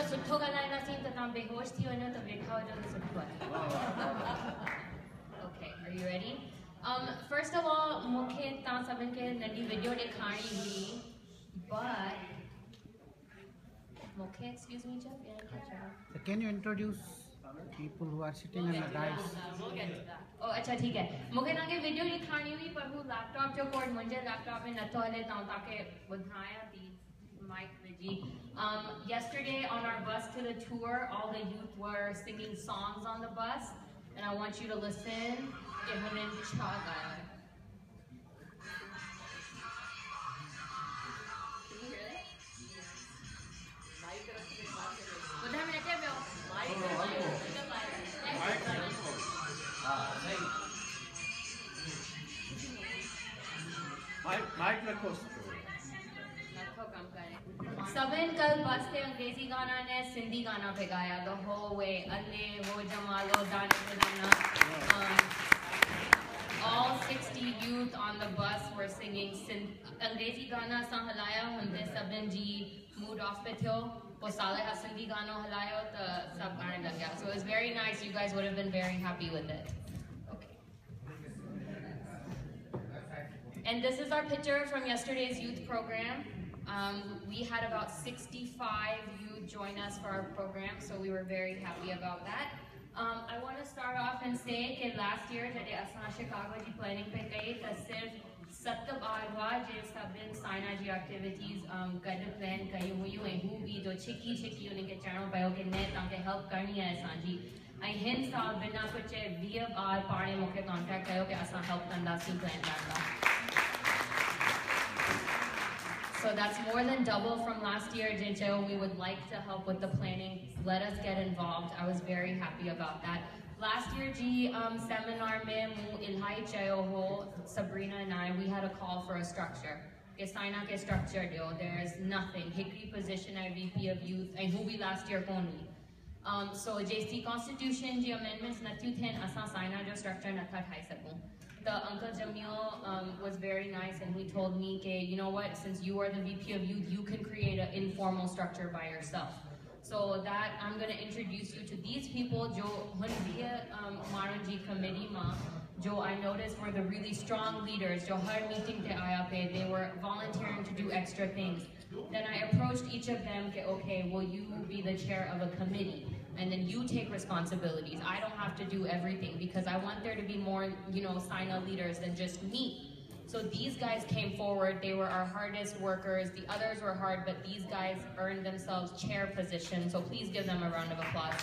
सुठो ॻाल्हाईंदा सीं त तव्हां बेहोश थी वञो त वेठा हुजो त सुठो आहे. Okay, are you ready? First of all, मूंखे तव्हां सभिनि खे नंढी वीडियो ॾेखारणी हुई, but मूंखे excuse me, So can you introduce people who are sitting on the dais? We'll get to that. Oh, अच्छा ठीक है. मूंखे तव्हांखे वीडियो ॾेखारणी हुई पर हू लैपटॉप जो कोड मुंहिंजे लैपटॉप में नथो हले त तव्हांखे ॿुधायां थी. Mike Vigi. Yesterday on our bus to the tour, all the youth were singing songs on the bus, and I want you to listen. सभिनि कल बस ते अंग्रेजी गाना ने सिंधी गाना पे गाया the whole way. अल्ले हो जमालो दाने पे दाना. All 60 youth on the bus were singing अंग्रेजी गाना असां हलाया हुंदे सभिनि जी mood off पे थियो. पोइ साले सिंधी गानो हलायो त सभु गाने लॻिया. So it was very nice. You guys would have been very happy with it. Okay. And this is our picture from yesterday's youth program. We had about 65 youth join us for our program, so we were very happy about that. I want to start off and say that last year, when we Chicago ji planning pe gaye, ta sirf 7 baar hua je sabin Saina ji activities gad plan kayi hui and who bhi jo chiki unke channel payo ke ne tanke help karni hai asanji. Ai hin saal bina kuch 20 baar paane moke contact kayo ke asan help kanda si plan karna. So that's more than double from last year. Jincho, we would like to help with the planning. Let us get involved. I was very happy about that. Last year, seminar mein mu ilhai chayo ho Sabrina and I. We had a call for a structure. Ke Saina ke structure dio. There's nothing. Hickory position at VP of Youth. And who we last year koni. So JC Constitution ji amendments nathu then asa Saina jo structure natha thai sakun. The Uncle Jamil was very nice and he told me, okay, you know what, since you are the VP of Youth, you can create an informal structure by yourself. So that I'm going to introduce you to these people, Jo Hundiya Maranji committee ma, Jo I noticed were the really strong leaders. Jo har meeting te aaya pe, they were volunteering to do extra things. Then I approached each of them, okay, will you be the chair of a committee? And then you take responsibilities. I don't have to do everything because I want there to be more, Saina leaders than just me. So these guys came forward. They were our hardest workers. The others were hard, but these guys earned themselves chair positions. So please give them a round of applause.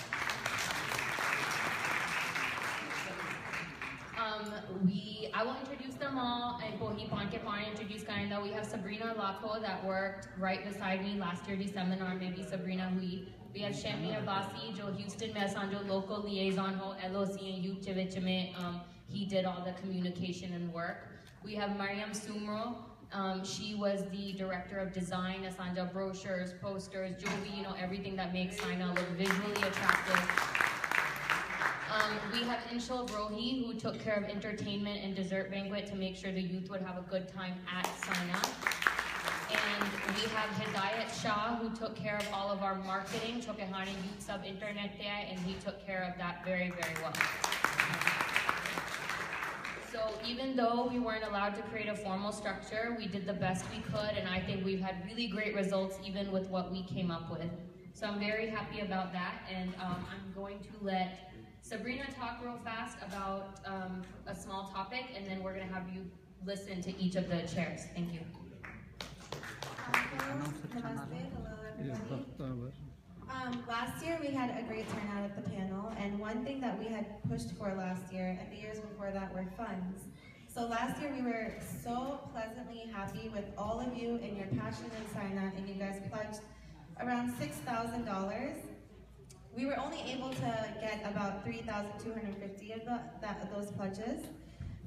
I will introduce them all, and Pohi Panke Pani introduce Kainda. We have Sabrina Lako that worked right beside me last year, the seminar, maybe Sabrina Hui. We have Shami Abbasi, Jo Houston mein asanjo local liaison ho LOC and youth chivich mein. He did all the communication and work. We have Mariam Sumro. She was the director of design, asanja brochures, posters, Jovi, everything that makes Saina look visually attractive. We have Inshal Brohi, who took care of entertainment and dessert banquet to make sure the youth would have a good time at Saina. And we have Hidayat Shah, who took care of all of our marketing, Chokehani Youth Sub Internet there, and he took care of that very, very well. So even though we weren't allowed to create a formal structure, we did the best we could, and I think we've had really great results even with what we came up with. So I'm very happy about that, and I'm going to let Sabrina talk real fast about a small topic, and then we're going to have you listen to each of the chairs. Thank you. Namaste. Hello, everybody. Last year we had a great turnout at the panel, and one thing that we had pushed for last year and the years before that were funds. So last year we were so pleasantly happy with all of you and your passion in Saina, and you guys pledged around $6,000. We were only able to get about 3,250 of those pledges,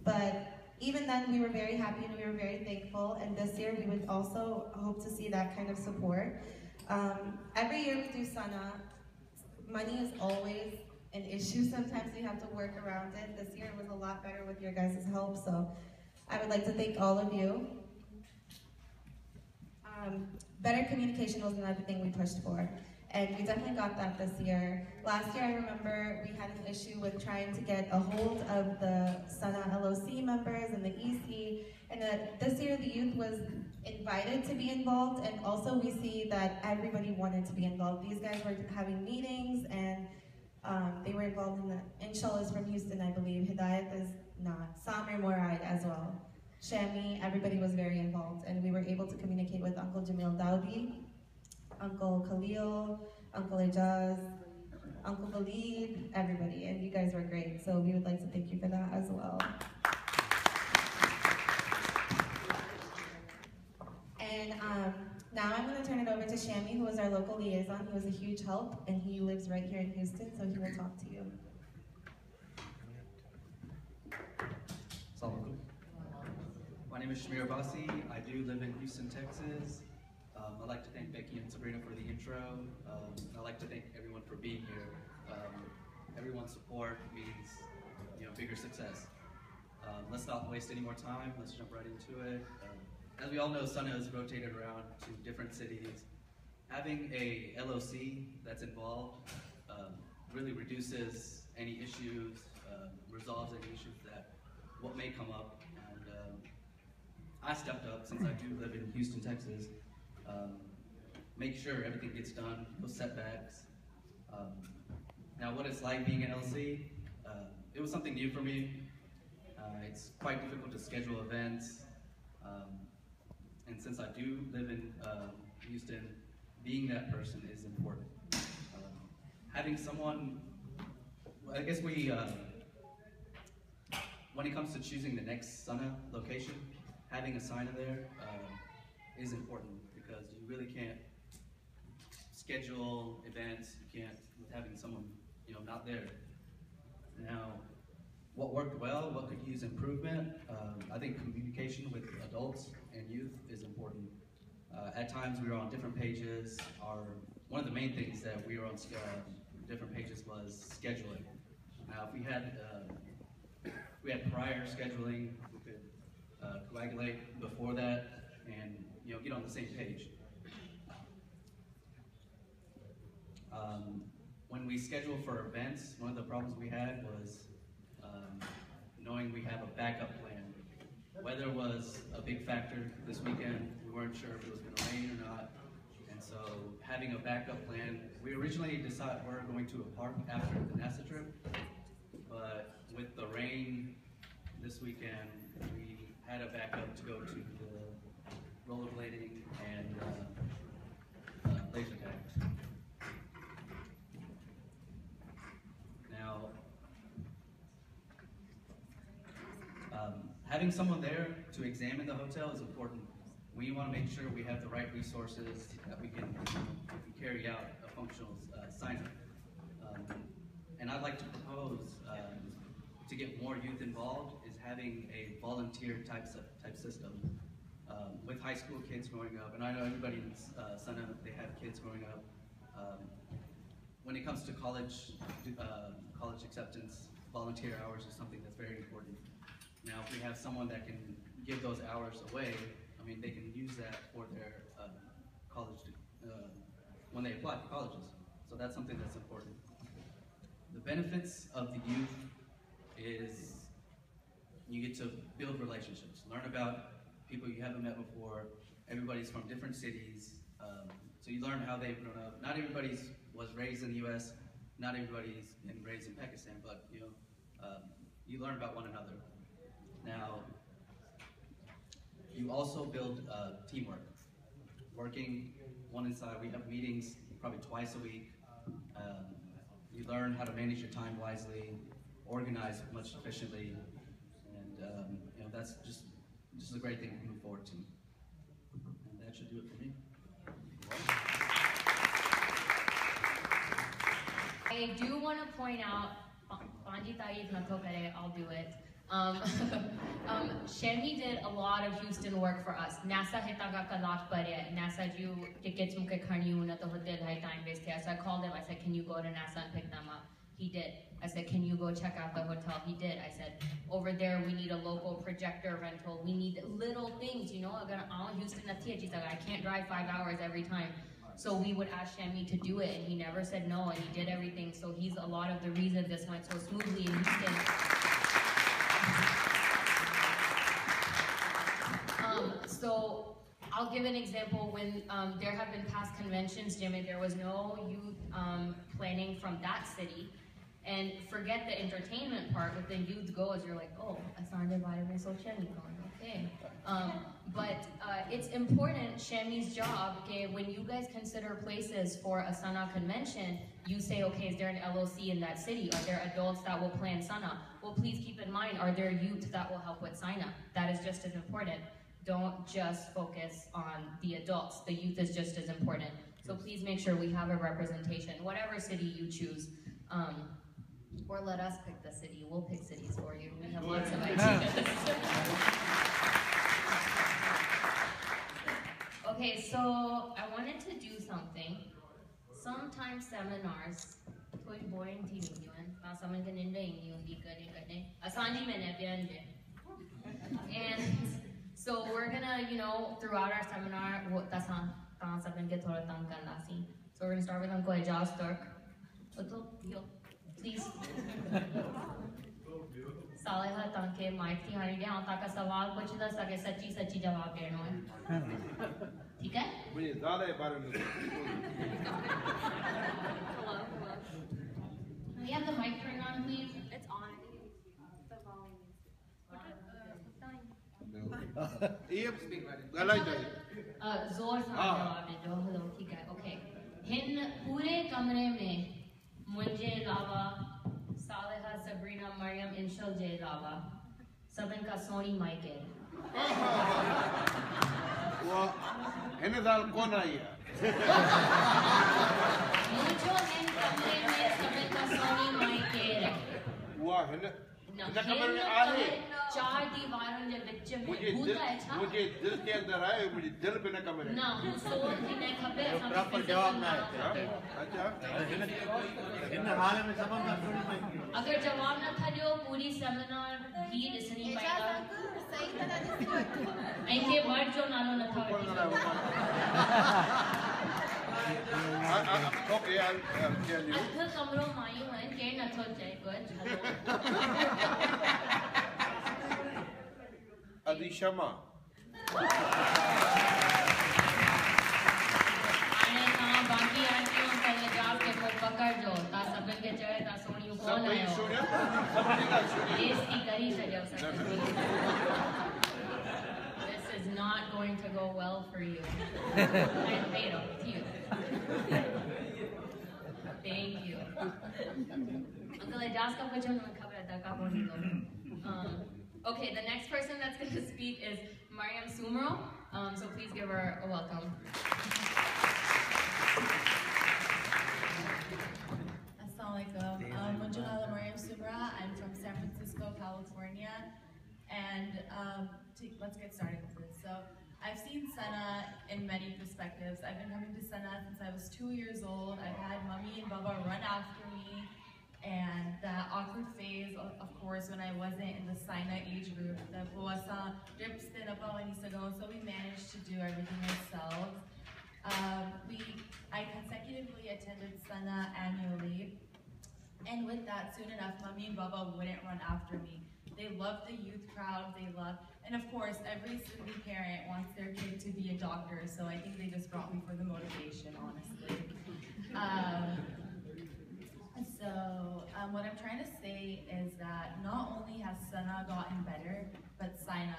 but even then we were very happy and we were very thankful, and this year we would also hope to see that kind of support. Every year we do Sana, money is always an issue. Sometimes we have to work around it. This year it was a lot better with your guys' help, so I would like to thank all of you. Better communication was another thing we pushed for. And we definitely got that this year. Last year, I remember we had an issue with trying to get a hold of the Sana LOC members and the EC. And this year, the youth was invited to be involved, and also we see that everybody wanted to be involved. These guys were having meetings, and they were involved in the Inshallah is from Houston, I believe. Hidayat is not. Samir Moraid as well. Shami, everybody was very involved, and we were able to communicate with Uncle Jamil Daudi, Uncle Khalil, Uncle Ejaz, Uncle Khalid, everybody, and you guys were great. So we would like to thank you for that as well. And now I'm going to turn it over to Shami, who is our local liaison. He was a huge help, and he lives right here in Houston, so he will talk to you. Assalamualaikum. My name is Shamir Abbasi. I do live in Houston, Texas. I'd like to thank Becky and Sabrina for the intro. I'd like to thank everyone for being here. Everyone's support means, bigger success. Let's not waste any more time. Let's jump right into it. As we all know, Sana is rotated around to different cities. Having a LOC that's involved really reduces any issues, resolves any issues what may come up. And I stepped up, since I do live in Houston, Texas, make sure everything gets done, no setbacks. Now, what it's like being an LC, it was something new for me. It's quite difficult to schedule events. And since I do live in Houston, being that person is important. Having someone, I guess when it comes to choosing the next Sana location, having a signer there is important, because you really can't schedule events, you can't with having someone not there. Now, what worked well, what could use improvement? I think communication with adults and youth is important. At times we were on different pages. One of the main things that we were on different pages was scheduling. Now, if we had prior scheduling, we could coagulate before that and get on the same page. When we schedule for events, one of the problems we had was knowing we have a backup plan. Weather was a big factor this weekend. We weren't sure if it was going to rain or not. And so having a backup plan, we originally decided we're going to a park after the NASA trip, but with the rain this weekend, we had a backup to go to the rollerblading and laser tag. Now, having someone there to examine the hotel is important. We want to make sure we have the right resources that we can carry out a functional sign-up. And I'd like to propose, to get more youth involved, is having a volunteer type system. With high school kids growing up, and I know everybody in Sana, they have kids growing up. When it comes to college acceptance, volunteer hours is something that's very important. Now, if we have someone that can give those hours away, I mean, they can use that for their college, when they apply for colleges. So that's something that's important. The benefits of the youth is you get to build relationships, learn about people you haven't met before. Everybody's from different cities, so you learn how they've grown up. Not everybody was raised in the U.S., not everybody's been raised in Pakistan, but you learn about one another. Now, you also build teamwork. Working one inside, we have meetings probably twice a week. You learn how to manage your time wisely, organize much efficiently, and that's just a great thing to move forward to. And that should do it for me. I do want to point out, I'll do it. Shemi did a lot of Houston work for us. NASA hitaga kalat pare. NASA ju tickets muke khani huna to hotel hai time waste hai. So I called him. I said, "Can you go to NASA and pick them up?" He did. I said, "Can you go check out the hotel?" He did. I said, "Over there we need a local projector rental. We need little things, Houston I can't drive 5 hours every time." So we would ask Shammi to do it, and he never said no, and he did everything. So he's a lot of the reason this went so smoothly in Houston. So I'll give an example. When there have been past conventions, Jimmy, there was no youth planning from that city. And forget the entertainment part, but then youth goes, you're like, oh, Asante Vitamin So Shammi going, okay. But it's important, Shammi's job, okay, when you guys consider places for a Sana convention, you say, okay, is there an LOC in that city? Are there adults that will plan Sana? Well, please keep in mind, are there youth that will help with Sana? That is just as important. Don't just focus on the adults. The youth is just as important. So please make sure we have a representation, whatever city you choose. Or let us pick the city. We'll pick cities for you. We have lots of ideas. Okay, so I wanted to do something. Sometimes seminars, कोई boring थी नहीं है. ना समझ के निंदा ही नहीं होती करने. आसानी में नहीं प्यारे. And so we're gonna, throughout our seminar, that's not something get थोड़ा तंग करना सी. So we're gonna start with Uncle Ejaz Turk. Please. Saleha tanke mic थी हारी गया आता का सवाल पूछ दस सके सच्ची जवाब देना है. ठीक है? मुझे ज़्यादा है बारे में. Hello. Can we have the mic turned on, please? It's on. The volume is. ये गलत है. जोर से जवाब दे दो. हेलो, ठीक है. ओके. हिन पूरे कमरे में मुझे अलावा सालेहा सबरीना मरियम इंशल जे अलावा सबन का सोनी माइक है. वो इन्हें साल कौन आई है? मुझे हिन कमरे में सबन का सोनी माइक है. वो है ना कमरे में आए. चार दीवारों के बीच में भूता है छा. मुझे दिल के अंदर आए. मुझे दिल पे न कमरे. ना सोल की नहीं खबर. प्रॉपर जवाब ना है. अच्छा. इन हाल में सब ना सुनी मैं. अगर जवाब न था जो पूरी सेमिनार ही लिसनी पाएगा. सही तरह से इनके वर्ड जो नालो न था. Okay, I'll tell you. अठ कमरों मायूं हैं के न थो चए कुछ. अदी शमा. आने कहाँ बाकी आंटियों पहले जाओ के को पकड़ जो ता सबन के चढ़े ता सोनियों कौन सब आयो. सुनिए. सब सुनिए. बेइज्जती करी सजो sir. This is not going to go well for you. And Beto, it's you. Thank you. Uncle Ejaz ka kuch hum khabar tha ka boni lo. Okay, the next person that's going to speak is Mariam Sumro. So please give her a welcome. Assalamualaikum. Munjunala Mariam Sumra. I'm from San Francisco, California. And let's get started with this. So I've seen Sana in many perspectives. I've been coming to Sana since I was 2 years old. I've had Mummy and Baba run after me. And that awkward phase, of course, when I wasn't in the Sina age group, the Boasa drips in up all ago, so we managed to do everything ourselves. I consecutively attended Sana annually. And with that, soon enough, Mummy and Baba wouldn't run after me. They love the youth crowd, and of course, every Sindhi parent wants their kid to be a doctor, so I think they just brought me for the motivation, honestly. What I'm trying to say is that not only has Sana gotten better, but Sina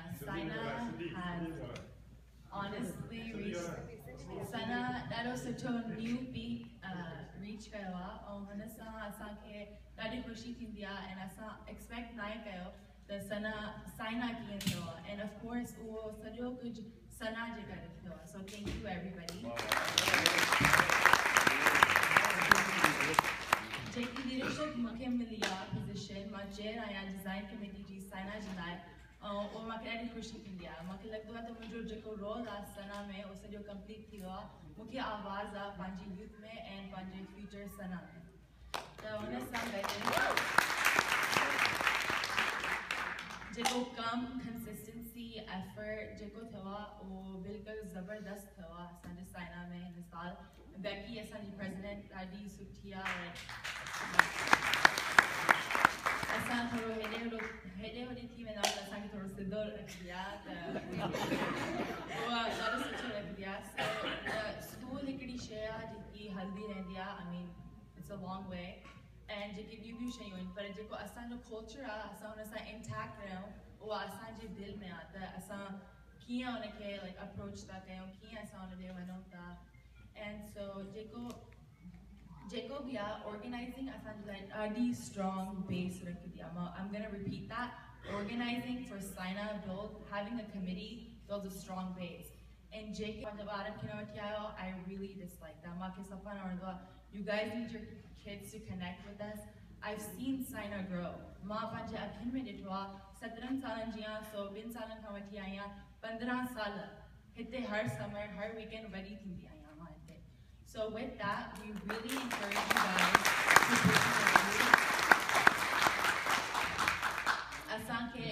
has honestly reached Sana that also to a new peak reach kayo aur hanasa asanke dadi khushi thindi and asa expect nae kayo the Sina kiyen tho and of course wo sajo kuch Sana je kar tho. So thank you everybody. Taking leadership muke miliya position majer aya design committee ji Sina jilai और माके ॾाढी ख़ुशी थींदी आहे. मूंखे लॻंदो आहे त मुंहिंजो जेको रोल आहे सना में उहो सॼो कंप्लीट थी वियो आहे. मूंखे आवाज़ आहे पंहिंजी यूथ में ऐं पंहिंजे फ्यूचर सना में. त हुन सां गॾु जेको कम कंसिस्टेंसी एफर्ट जेको थियो आहे उहो बिल्कुलु ज़बरदस्त थियो आहे असांजे साइना में हिन साल. Becky असांजी president ॾाढी सुठी आहे असां थोरो हेॾे होॾे थी वेंदा त असांखे थोरो सिधो रखंदी आहे त उहा ॾाढो सुठो रखंदी आहे स्कूल हिकिड़ी शइ आहे जेकी हलंदी रहंदी आहे I mean it's a long way ऐं जेके ॿियूं शयूं आहिनि पर जेको असांजो culture आहे असां हुन सां intact रहूं उहा असांजे दिलि में आहे त असां कीअं हुनखे like approach था कयूं कीअं असां हुन ॾे वञूं था and so जेको भी organizing असांजे लाइ ॾाढी strong base रखंदी आहे I'm going to repeat that organizing for Sina build having a committee builds a strong base and जेके पंहिंजे ॿारनि खे न वठी आयो I really dislike that मूंखे सफ़ा न वणंदो आहे you guys need your kids to connect with us I've seen Sina grow मां पंहिंजे अखियुनि में ॾिठो आहे 17 सालनि जी आहियां सो 2 सालनि खां वठी आई आहियां 15 साल हिते हर समर हर वीकेंड वरी थींदी आहियां मां हिते So with that, we really encourage you guys to participate. असांखे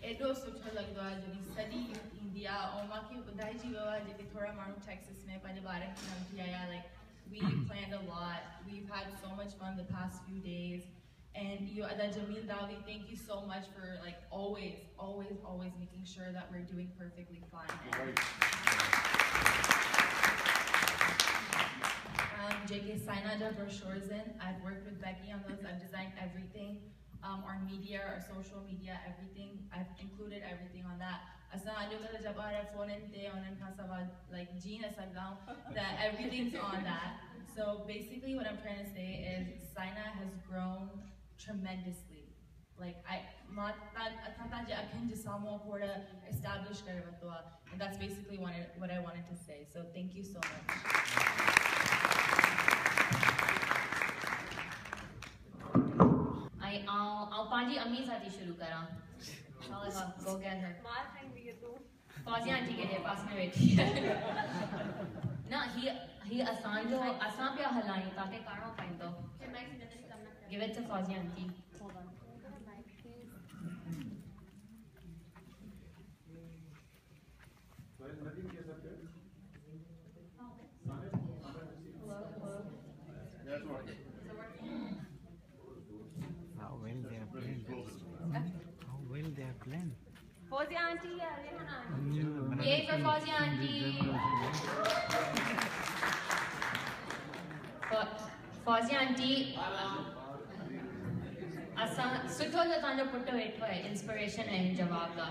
एॾो सुठो लॻंदो आहे जॾहिं सॼी यूथ ईंदी आहे ऐं मूंखे ॿुधाइजी वियो आहे जेके थोरा माण्हू टेक्सास में पंहिंजे ॿारनि खे न वठी आया like we planned a lot. We've had so much fun the past few days. And you, Jamil Dawi, thank you so much for like always making sure that we're doing perfectly fine. JK Sina brochures in. I've worked with Becky on those. I've designed everything. Our media, our social media, everything. I've included everything on that. That everything's on that. So basically what I'm trying to say is Sina has grown tremendously. Like I can just establish and that's basically what I wanted to say. So thank you so much. I'll पांजी अम्मी साथी शुरू करा go get her मार खाएंगी ये तू फौजी aunty के पास में बैठी है ना ही असां पिया हलायूं ताके करणो पवंदो give it to फौजी आंटी Fauzi auntie या Rehana auntie. Yay for Fauzi auntie. Fauzi auntie. असां सुठो जो तव्हांजो पुटु वेठो आहे इंस्पिरेशन आहे जवाब दा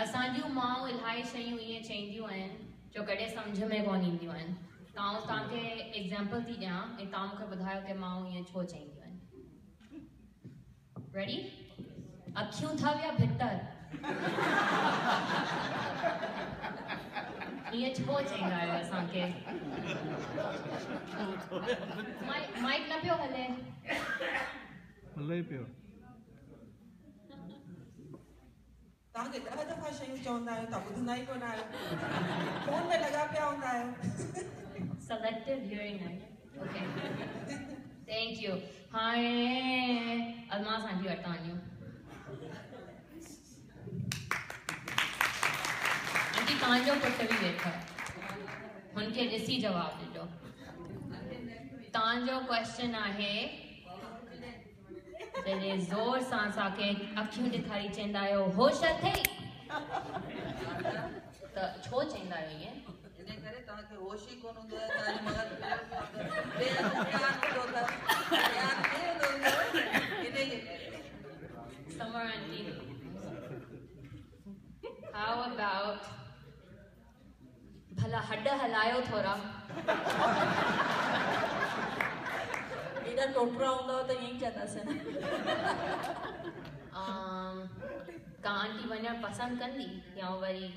असांजूं माऊं इलाही शयूं ईअं चवंदियूं आहिनि जो कॾहिं सम्झ में कोन ईंदियूं आहिनि तव्हांखे एग्जाम्पल थी ॾियां ऐं तव्हां मूंखे ॿुधायो की माऊं ईअं छो चवंदियूं आहिनि रेडी अखियूं अथव या भितर ईअं छो चवंदा आहियो असांखे माइक न पियो हले हले पियो तव्हांखे 10 दफ़ा शयूं चवंदा आहियो तव्हां ॿुधंदा ई कोन आहियो फोन में लॻा पिया हूंदा आहियो selective hearing okay thank you हाणे अलमास आंटी वटि वञूं आंटी तव्हांजो पुटु बि वेठो आहे हुनखे ॾिसी जवाबु ॾिजो तव्हांजो क्वेश्चन आहे जॾहिं ज़ोर सां असांखे अखियूं ॾेखारी चवंदा आहियो होश अथई त छो चवंदा आहियो ईअं इन करे तव्हांखे होश ई कोन हूंदो आहे तव्हांजे मगज़ Summer auntie, how about भला हड्ड हलायो थोड़ा एॾा टोटरा हूंदा त ईअं ई चवंदासीं तव्हां आंटी वञणु पसंदि कंदी या वरी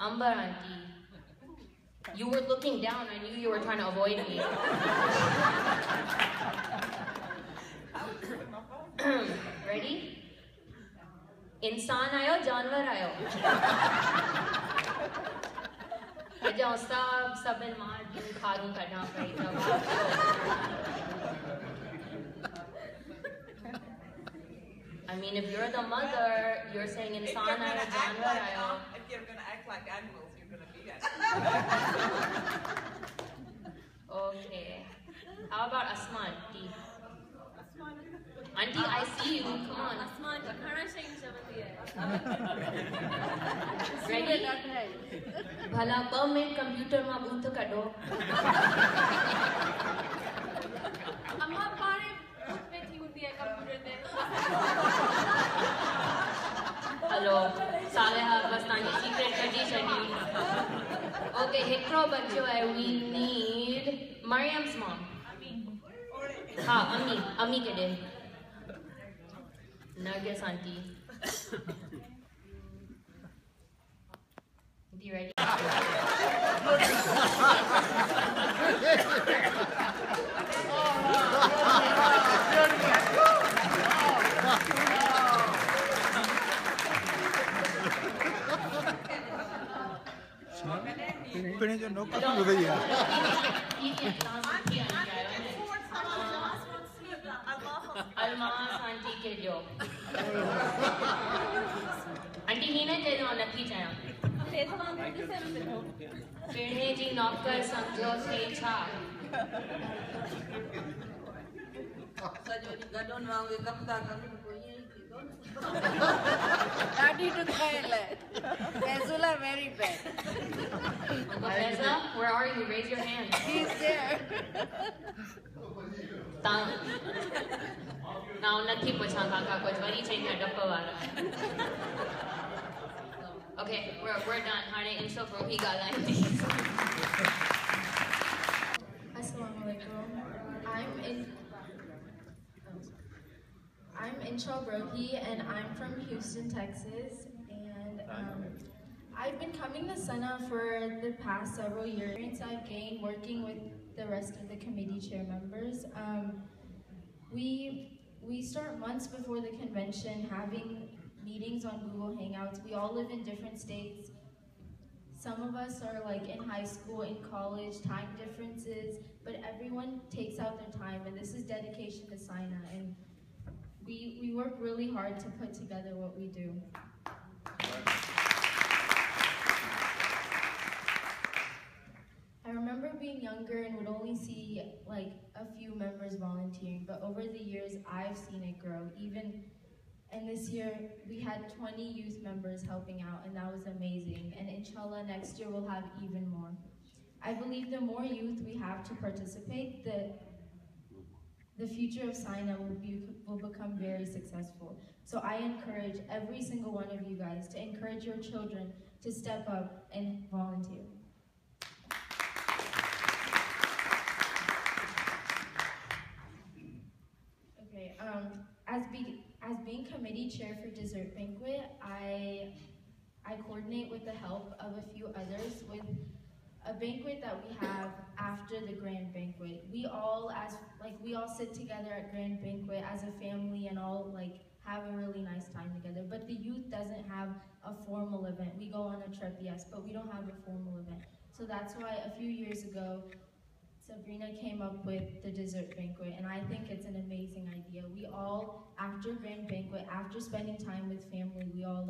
अंबर आंटी You were looking down. I knew you were trying to avoid me. Ready? इंसान आयो जानवर आयो अॼु सभिनि मां जूं खारूं कढां पई I mean, if you're the mother, you're saying इंसान आयो जानवर आयो. If you're going to act like animals, you're going to be Okay. How about Asma auntie? Auntie, I see you. Come on. Asman, khana shayin shabandi hai. Ready? Bhala 2 minute computer ma booth kado. Amma pare booth pe thi hundi hai computer te. Hello. Saleha bas tani secret kadi schedule. Okay, hikro bachcho hai. We need Mariam's mom. Ha, Ami ke din. Nargis auntie. You ready? पिणे जो नौकर तो भैया Almas auntie ke jo. Auntie hine te jo nathi chaya. Pene ji nokar samjho se cha. Sajoni gadon wange kapta kamu ko ye Daddy to Thailand. Fezula very bad. Uncle Feza, where are you? Raise your hand. He's there. Now nathi pucha kaka kuch wari chahiye dappa wala. Okay, we're done. Hare inso bro hi galan. Assalamualaikum. I'm Insha Brohi and I'm from Houston, Texas. And I've been coming to Sana for the past several years. I've gained working with the rest of the committee chair members. We start months before the convention having meetings on Google Hangouts. We all live in different states. Some of us are like in high school, in college, time differences, but everyone takes out their time, and this is dedication to Sina, and we work really hard to put together what we do. I remember being younger and would only see like a few members volunteering, but over the years I've seen it grow. And this year we had 20 youth members helping out, and that was amazing. And inshallah next year we'll have even more. I believe the more youth we have to participate, the future of Sina will become very successful. So I encourage every single one of you guys to encourage your children to step up and volunteer. Okay, as being committee chair for Dessert Banquet, I coordinate with the help of a few others with a banquet that we have after the grand banquet. We all sit together at grand banquet as a family and all have a really nice time together. But the youth doesn't have a formal event. We go on a trip, yes, but we don't have a formal event. So that's why a few years ago, Sabrina came up with the dessert banquet, and I think it's an amazing idea. We all, after grand banquet, after spending time with family, we all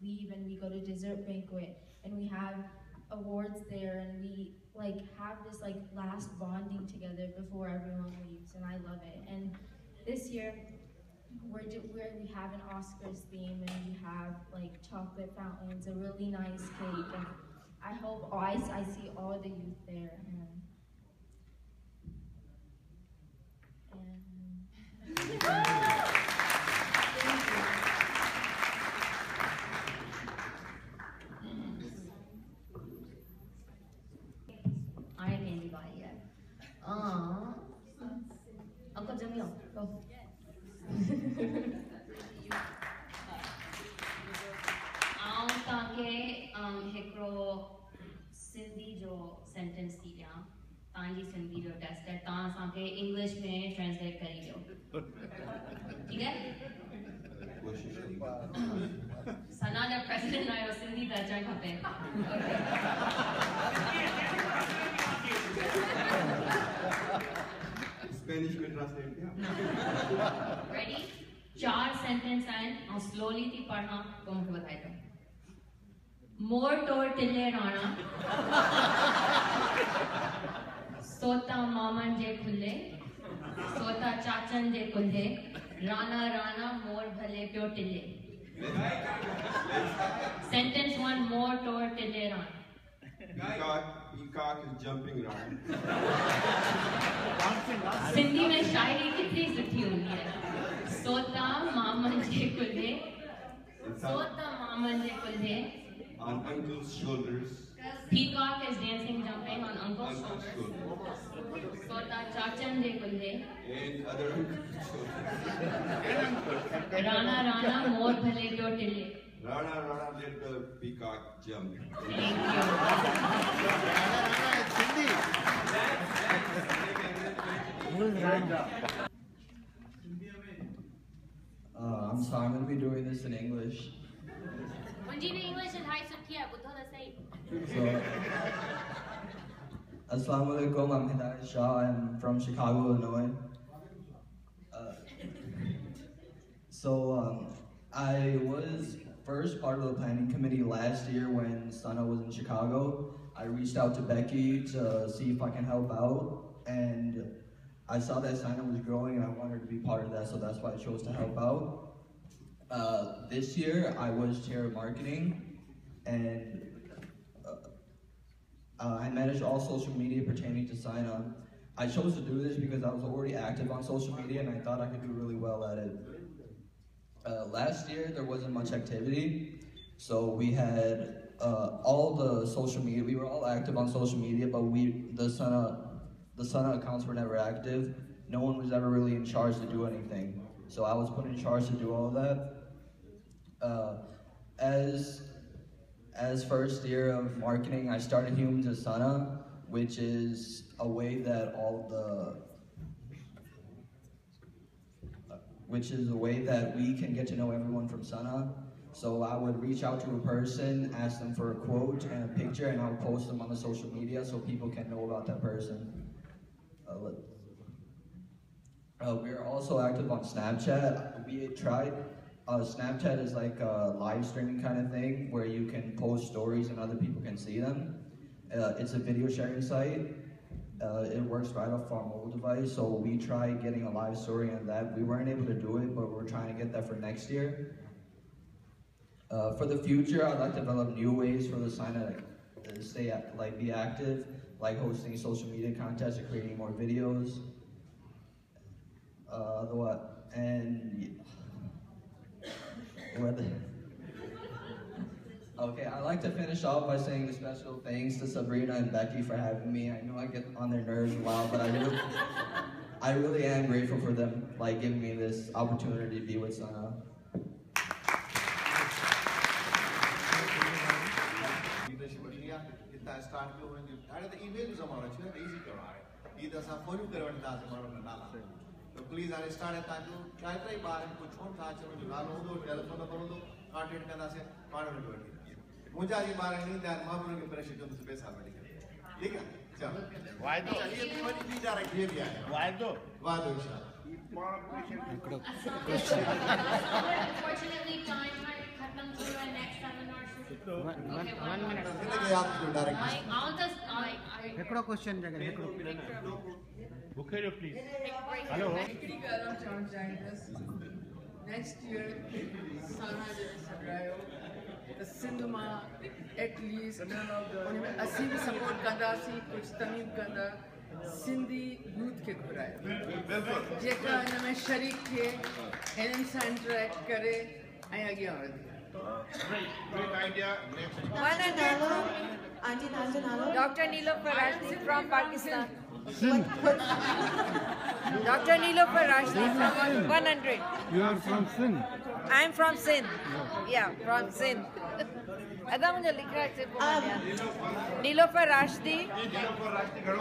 leave and we go to dessert banquet, and we have awards there, and we have this last bonding together before everyone leaves, and I love it. And this year, we have an Oscars theme, and we have chocolate fountains, a really nice cake, and I hope I see all the youth there. I can't buy yet. Uncle Jamil, go. हिकिड़ो सिंधी जो sentence थी ॾियां तव्हांजी सिंधी जो test है तव्हां असांखे English में ट्रांसलेट करे ॾियो ठीक है सना जा प्रेसिडेंट आयो सिंधी त अचणु खपे स्पेनिश में ट्रांसलेट किया रेडी 4 सेंटेंस आहिनि ऐं स्लोली थी पढ़ां पोइ मूंखे ॿुधाए ॾियो मोर टोर टिल्ले Rana Sota Maman je Kulle, Sota Chachan je Kulle, Rana Rana More Bhale Pyo Tille. Sentence 1 more tor Tille Ran. Peacock is jumping around. Sindhi में शायरी कितनी सुठी होती है सोता मामन जे कुल्हे सोता मामन je कुल्हे On uncle's shoulders. Peacock is dancing jumping on uncle's shoulders सोता चाचन je कुल्हे And other uncle's shoulders. Rana Rana मोर भले प्यो टिल्ले Rana Rana let the peacock jump. I'm sorry, I'm going to be doing this in English. मुंहिंजी बि English इलाही सुठी आहे ॿुधो त सही So, Assalamu alaikum, I'm Hidayat Shah, I'm from Chicago, Illinois. I was first part of the planning committee last year when Sana was in Chicago. I reached out to Becky to see if I can help out, and I saw that Sana was growing and I wanted to be part of that, so that's why I chose to help out. This year, I was chair of marketing, and I managed all social media pertaining to Sana. I chose to do this because I was already active on social media and I thought I could do really well at it. Last year, there wasn't much activity, so we had all the social media, we were all active on social media, but the Sana accounts were never active. No one was ever really in charge to do anything. So I was put in charge to do all of that. As first year of marketing, I started Humans of Sana, which is a way that we can get to know everyone from Sana. So I would reach out to a person, ask them for a quote and a picture, and I would post them on the social media so people can know about that person. We are also active on Snapchat. We tried, Snapchat is like a live streaming kind of thing where you can post stories and other people can see them. It's a video sharing site. It works right off our mobile device, so we tried getting a live story on that. We weren't able to do it, but we're trying to get that for next year. For the future, I'd like to develop new ways for the Sana to be active, like hosting social media contests or creating more videos. Okay, I'd like to finish off by saying the special thanks to Sabrina and Becky for having me. I know I get on their nerves a lot, but I really am grateful for them giving me this opportunity to be with Sana. So please, I started to try bar and put on touch on the telephone, content can say, part of it. Mujari bar and need that mother impression to the space. Why do Why do? Unfortunately, time might cut them to our next seminar. One minute. Hekdo question jagah Bukhayo, please. Hello. Next year, Sana the cinema at least Asim support Kandasi, Kuchtamim Kanda, Sindhi youth ke kurai. Jeka name Sharik ke enhance interact kare ayagya aur. Great idea. Dr. Nilofer Rashdi from Pakistan. Dr. Nilofer Rashdi from 100. You are from Sindh? I am from Sindh. Yeah, from Sindh. Nilofer Rashdi from